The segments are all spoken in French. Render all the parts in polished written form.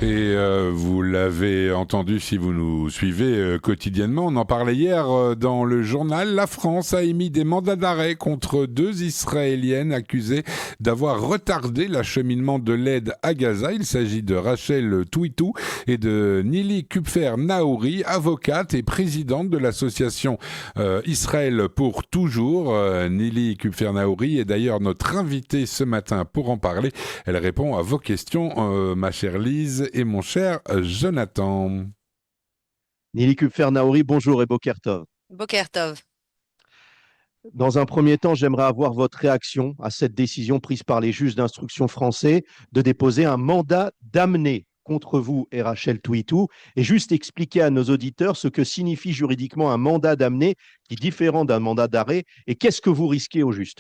Vous l'avez entendu si vous nous suivez quotidiennement. On en parlait hier dans le journal. La France a émis des mandats d'arrêt contre 2 Israéliennes accusées d'avoir retardé l'acheminement de l'aide à Gaza. Il s'agit de Rachel Touitou et de Nili Kupfer Naouri, avocate et présidente de l'association Israël pour toujours. Nili Kupfer Naouri est d'ailleurs notre invitée ce matin pour en parler. Elle répond à vos questions, ma chère Lise et mon cher Jonathan. Nili Kupfer Naouri, bonjour et Boker Tov. Boker Tov. Dans un premier temps, j'aimerais avoir votre réaction à cette décision prise par les juges d'instruction français de déposer un mandat d'amener contre vous et Rachel Touitou, et juste expliquer à nos auditeurs ce que signifie juridiquement un mandat d'amener qui est différent d'un mandat d'arrêt, et qu'est-ce que vous risquez au juste?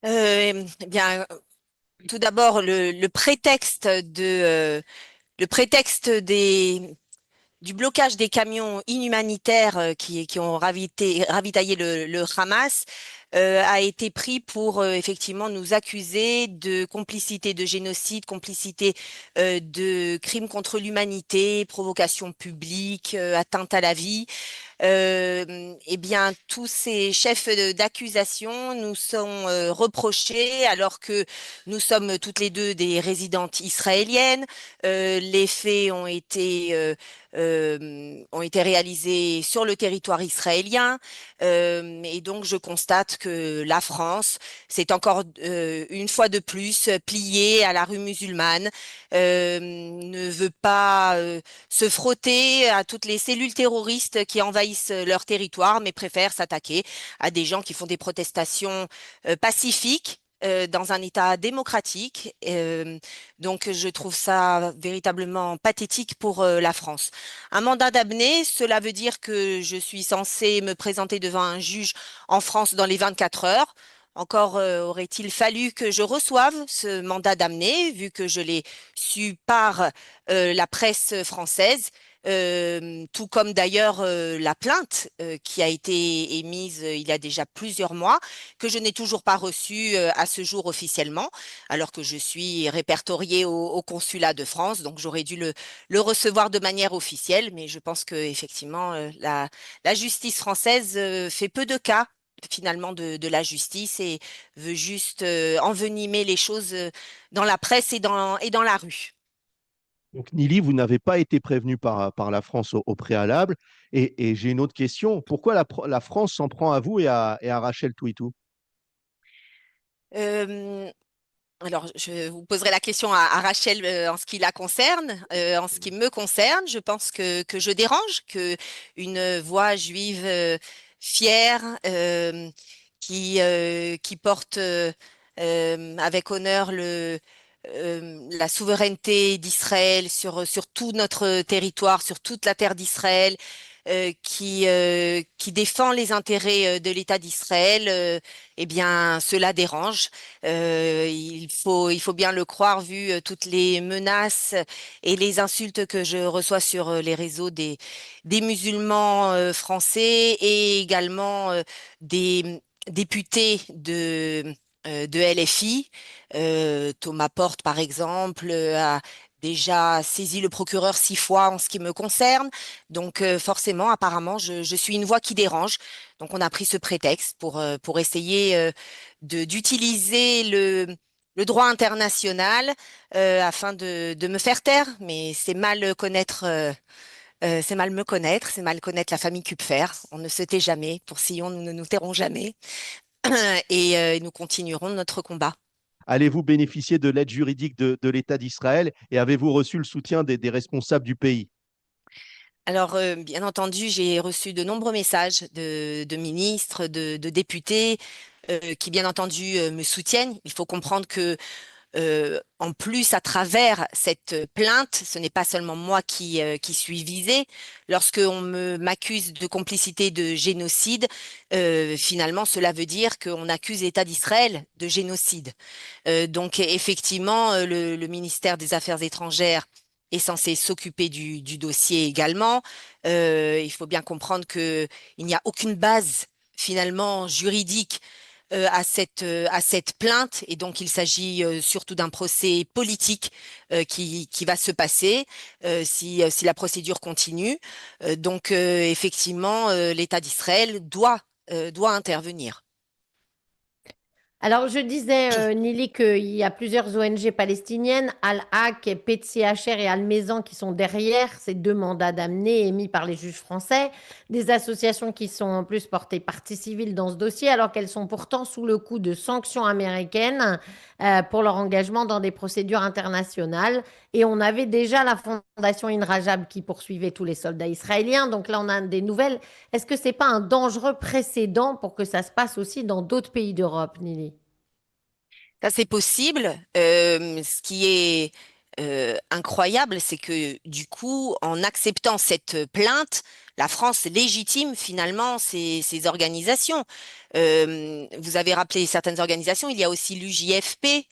Eh bien, tout d'abord, le prétexte du blocage des camions inhumanitaires qui ont ravitaillé le Hamas a été pris pour effectivement nous accuser de complicité de génocide, complicité de crimes contre l'humanité, provocation publique, atteinte à la vie. Eh bien, tous ces chefs d'accusation nous sont reprochés alors que nous sommes toutes les deux des résidentes israéliennes. Les faits ont été réalisés sur le territoire israélien. Et donc, je constate que la France s'est encore une fois de plus pliée à la rue musulmane, ne veut pas se frotter à toutes les cellules terroristes qui envahissent leur territoire, mais préfère s'attaquer à des gens qui font des protestations pacifiques dans un État démocratique. Donc, je trouve ça véritablement pathétique pour la France. Un mandat d'amener, cela veut dire que je suis censée me présenter devant un juge en France dans les 24 heures. Encore aurait-il fallu que je reçoive ce mandat d'amener, vu que je l'ai su par la presse française, tout comme d'ailleurs la plainte qui a été émise il y a déjà plusieurs mois, que je n'ai toujours pas reçue à ce jour officiellement, alors que je suis répertoriée au consulat de France, donc j'aurais dû le recevoir de manière officielle, mais je pense que effectivement la justice française fait peu de cas finalement de la justice et veut juste envenimer les choses dans la presse et dans la rue. Donc, Nili, vous n'avez pas été prévenu par la France au préalable. Et j'ai une autre question. Pourquoi la France s'en prend à vous et à Rachel Touitou? Euh, alors, je vous poserai la question à Rachel en ce qui la concerne. En ce qui me concerne, je pense que je dérange, que une voix juive fière qui porte avec honneur la souveraineté d'Israël sur tout notre territoire, sur toute la terre d'Israël, qui défend les intérêts de l'État d'Israël, eh bien, cela dérange. Il faut bien le croire, vu toutes les menaces et les insultes que je reçois sur les réseaux des musulmans français et également des députés de LFI. Thomas Porte, par exemple, a déjà saisi le procureur 6 fois en ce qui me concerne. Donc forcément, apparemment, je suis une voix qui dérange. Donc on a pris ce prétexte pour essayer d'utiliser le droit international afin de me faire taire. Mais c'est mal connaître, c'est mal me connaître, c'est mal connaître la famille Kupfer. On ne se tait jamais. Pour Sion, nous ne nous tairons jamais. Et nous continuerons notre combat. Allez-vous bénéficier de l'aide juridique de l'État d'Israël et avez-vous reçu le soutien des responsables du pays? Alors, bien entendu, j'ai reçu de nombreux messages de ministres, de députés qui, bien entendu, me soutiennent. Il faut comprendre que, en plus, à travers cette plainte, ce n'est pas seulement moi qui suis visée. M'accuse de complicité de génocide, finalement, cela veut dire qu'on accuse l'État d'Israël de génocide. Donc, effectivement, le ministère des Affaires étrangères est censé s'occuper du dossier également. Il faut bien comprendre qu'il n'y a aucune base finalement juridique à cette plainte. Et donc, il s'agit surtout d'un procès politique qui va se passer si la procédure continue. Donc, effectivement, l'État d'Israël doit intervenir. Alors, je disais, Nili, qu'il y a plusieurs ONG palestiniennes, Al-Haq, PTHR et Al-Mezan, qui sont derrière ces deux mandats d'amener émis par les juges français. Des associations qui sont en plus portées partie civile dans ce dossier, alors qu'elles sont pourtant sous le coup de sanctions américaines pour leur engagement dans des procédures internationales. Et on avait déjà la fondation INRAJAB qui poursuivait tous les soldats israéliens. Donc là, on a des nouvelles. Est-ce que c'est pas un dangereux précédent pour que ça se passe aussi dans d'autres pays d'Europe, Nili? Ça, c'est possible. Ce qui est incroyable, c'est que du coup, en acceptant cette plainte, la France légitime finalement ces organisations. Vous avez rappelé certaines organisations. Il y a aussi l'UJFP,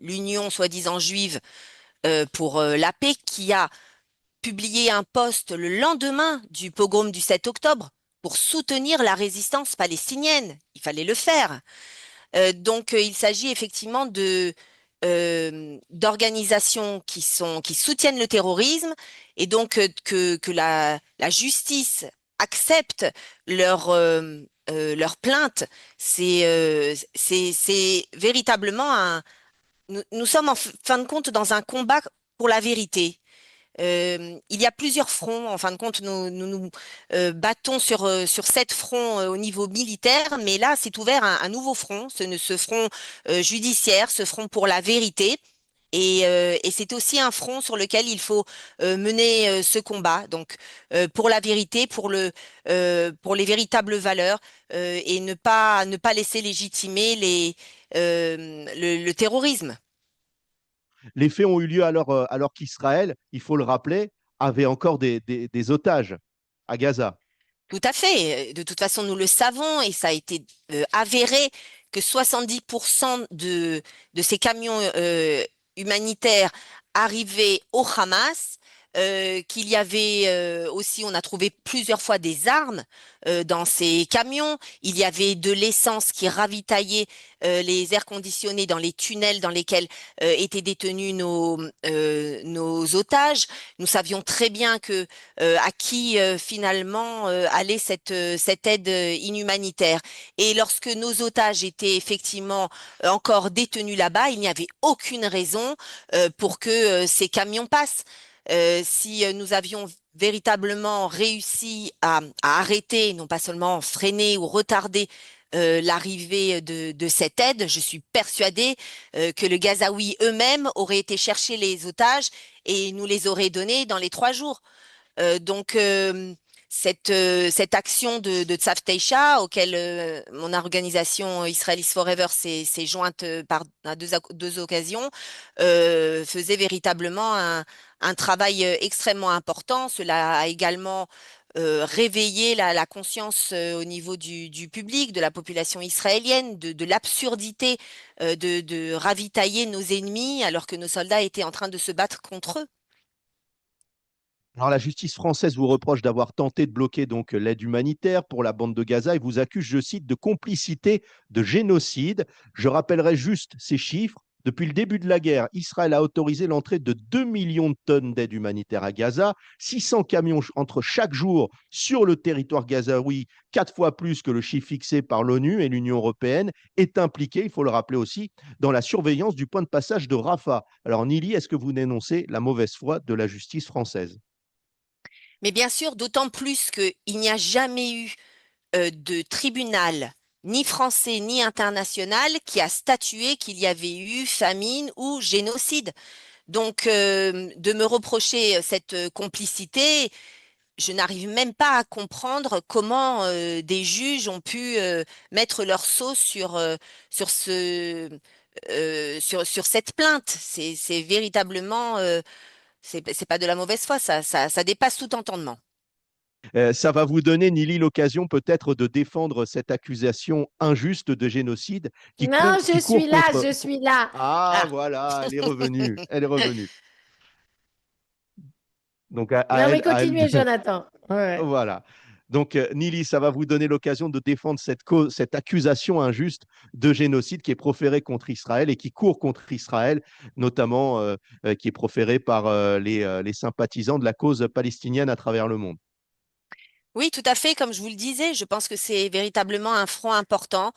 l'Union soi-disant juive pour la paix, qui a publié un post le lendemain du pogrom du 7 octobre pour soutenir la résistance palestinienne. Il fallait le faire. Donc, il s'agit effectivement d'organisations qui soutiennent le terrorisme et donc que la justice accepte leur plainte. C'est véritablement nous sommes en fin de compte dans un combat pour la vérité. Il y a plusieurs fronts. En fin de compte, nous battons sur 7 fronts au niveau militaire, mais là, c'est ouvert un nouveau front, ce front judiciaire, ce front pour la vérité. Et c'est aussi un front sur lequel il faut mener ce combat. Donc, pour la vérité, pour les véritables valeurs, et ne pas laisser légitimer le terrorisme. Les faits ont eu lieu alors qu'Israël, il faut le rappeler, avait encore des otages à Gaza. Tout à fait. De toute façon, nous le savons et ça a été avéré que 70% de ces camions humanitaires arrivaient au Hamas, qu'il y avait aussi, on a trouvé plusieurs fois des armes dans ces camions. Il y avait de l'essence qui ravitaillait les airs conditionnés dans les tunnels dans lesquels étaient détenus nos otages. Nous savions très bien que à qui finalement allait cette aide inhumanitaire. Et lorsque nos otages étaient effectivement encore détenus là-bas, il n'y avait aucune raison pour que ces camions passent. Si nous avions véritablement réussi à arrêter, non pas seulement freiner ou retarder l'arrivée de cette aide, je suis persuadée que le Gazaouis eux-mêmes auraient été chercher les otages et nous les auraient donnés dans les 3 jours. Donc, cette action de Tsav Teisha, auquel mon organisation Israelis Forever s'est jointe à deux occasions, faisait véritablement un travail extrêmement important. Cela a également réveillé la conscience au niveau du public, de la population israélienne, de l'absurdité de ravitailler nos ennemis alors que nos soldats étaient en train de se battre contre eux. Alors, la justice française vous reproche d'avoir tenté de bloquer donc l'aide humanitaire pour la bande de Gaza et vous accuse, je cite, de complicité de génocide. Je rappellerai juste ces chiffres. Depuis le début de la guerre, Israël a autorisé l'entrée de 2 millions de tonnes d'aide humanitaire à Gaza, 600 camions entre chaque jour sur le territoire gazaoui, 4 fois plus que le chiffre fixé par l'ONU, et l'Union européenne est impliquée, il faut le rappeler aussi, dans la surveillance du point de passage de Rafah. Alors Nili, est-ce que vous dénoncez la mauvaise foi de la justice française? Mais bien sûr, d'autant plus qu'il n'y a jamais eu de tribunal, ni français ni international, qui a statué qu'il y avait eu famine ou génocide. Donc, de me reprocher cette complicité, je n'arrive même pas à comprendre comment des juges ont pu mettre leur sceau sur sur cette plainte. C'est véritablement, c'est pas de la mauvaise foi, ça dépasse tout entendement. Ça va vous donner, Nili, l'occasion peut-être de défendre cette accusation injuste de génocide Non, qui je court suis là, contre... je suis là. Ah, Ah. voilà, elle est revenue, elle est revenue. Donc Non, mais à elle continuez, Jonathan. Ouais. voilà. Donc, Nili, ça va vous donner l'occasion de défendre cette accusation injuste de génocide qui est proférée contre Israël et qui court contre Israël, notamment qui est proférée par les sympathisants de la cause palestinienne à travers le monde. Oui, tout à fait. Comme je vous le disais, je pense que c'est véritablement un front important.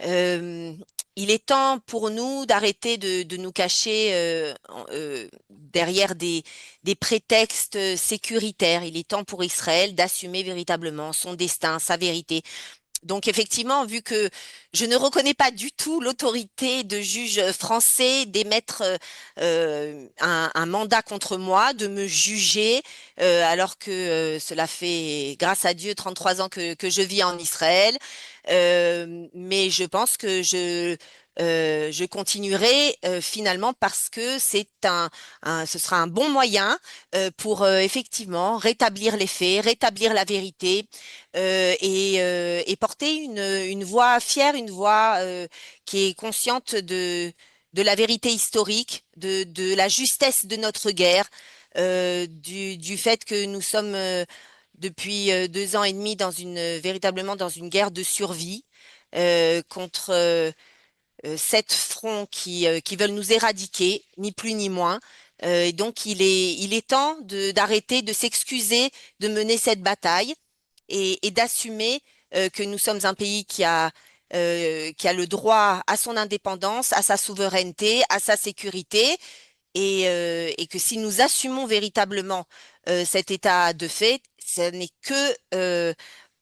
Euh, il est temps pour nous d'arrêter de nous cacher derrière des prétextes sécuritaires. Il est temps pour Israël d'assumer véritablement son destin, sa vérité. Donc effectivement, vu que je ne reconnais pas du tout l'autorité de juges français d'émettre un mandat contre moi, de me juger, alors que cela fait, grâce à Dieu, 33 ans que je vis en Israël. Mais je pense que je continuerai finalement parce que ce sera un bon moyen pour effectivement rétablir les faits, rétablir la vérité et porter une voix fière, une voix qui est consciente de la vérité historique, de la justesse de notre guerre, du fait que nous sommes depuis 2 ans et demi véritablement dans une guerre de survie contre 7 fronts qui veulent nous éradiquer, ni plus ni moins. Et donc, il est temps d'arrêter de s'excuser de mener cette bataille et d'assumer que nous sommes un pays qui a le droit à son indépendance, à sa souveraineté, à sa sécurité, et que si nous assumons véritablement cet état de fait, ce n'est que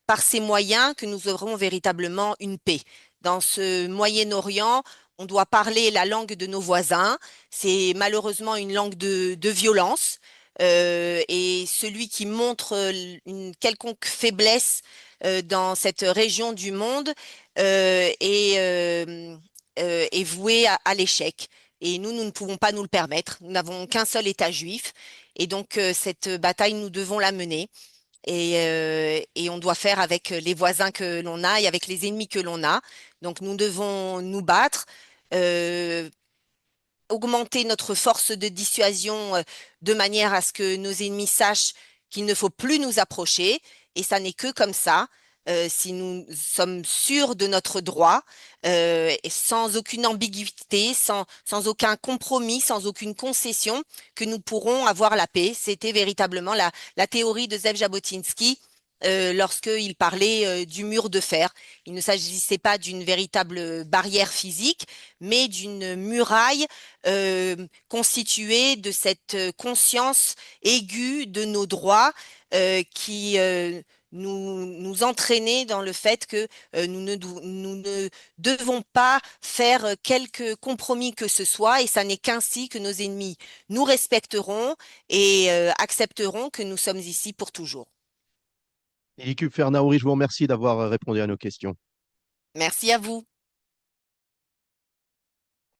par ces moyens que nous aurons véritablement une paix. Dans ce Moyen-Orient, on doit parler la langue de nos voisins. C'est malheureusement une langue de violence. Et celui qui montre une quelconque faiblesse dans cette région du monde est voué à l'échec. Et nous ne pouvons pas nous le permettre. Nous n'avons qu'un seul État juif. Et donc, cette bataille, nous devons la mener et on doit faire avec les voisins que l'on a et avec les ennemis que l'on a. Donc nous devons nous battre, euh, augmenter notre force de dissuasion de manière à ce que nos ennemis sachent qu'il ne faut plus nous approcher. Et ça n'est que comme ça, si nous sommes sûrs de notre droit, et sans aucune ambiguïté, sans aucun compromis, sans aucune concession, que nous pourrons avoir la paix. C'était véritablement la théorie de Zev Jabotinsky. Lorsqu'il parlait du mur de fer. Il ne s'agissait pas d'une véritable barrière physique, mais d'une muraille constituée de cette conscience aiguë de nos droits qui nous entraînait dans le fait que nous ne devons pas faire quelque compromis que ce soit, et ça n'est qu'ainsi que nos ennemis nous respecteront et accepteront que nous sommes ici pour toujours. Elikub Fernaouri, je vous remercie d'avoir répondu à nos questions. Merci à vous.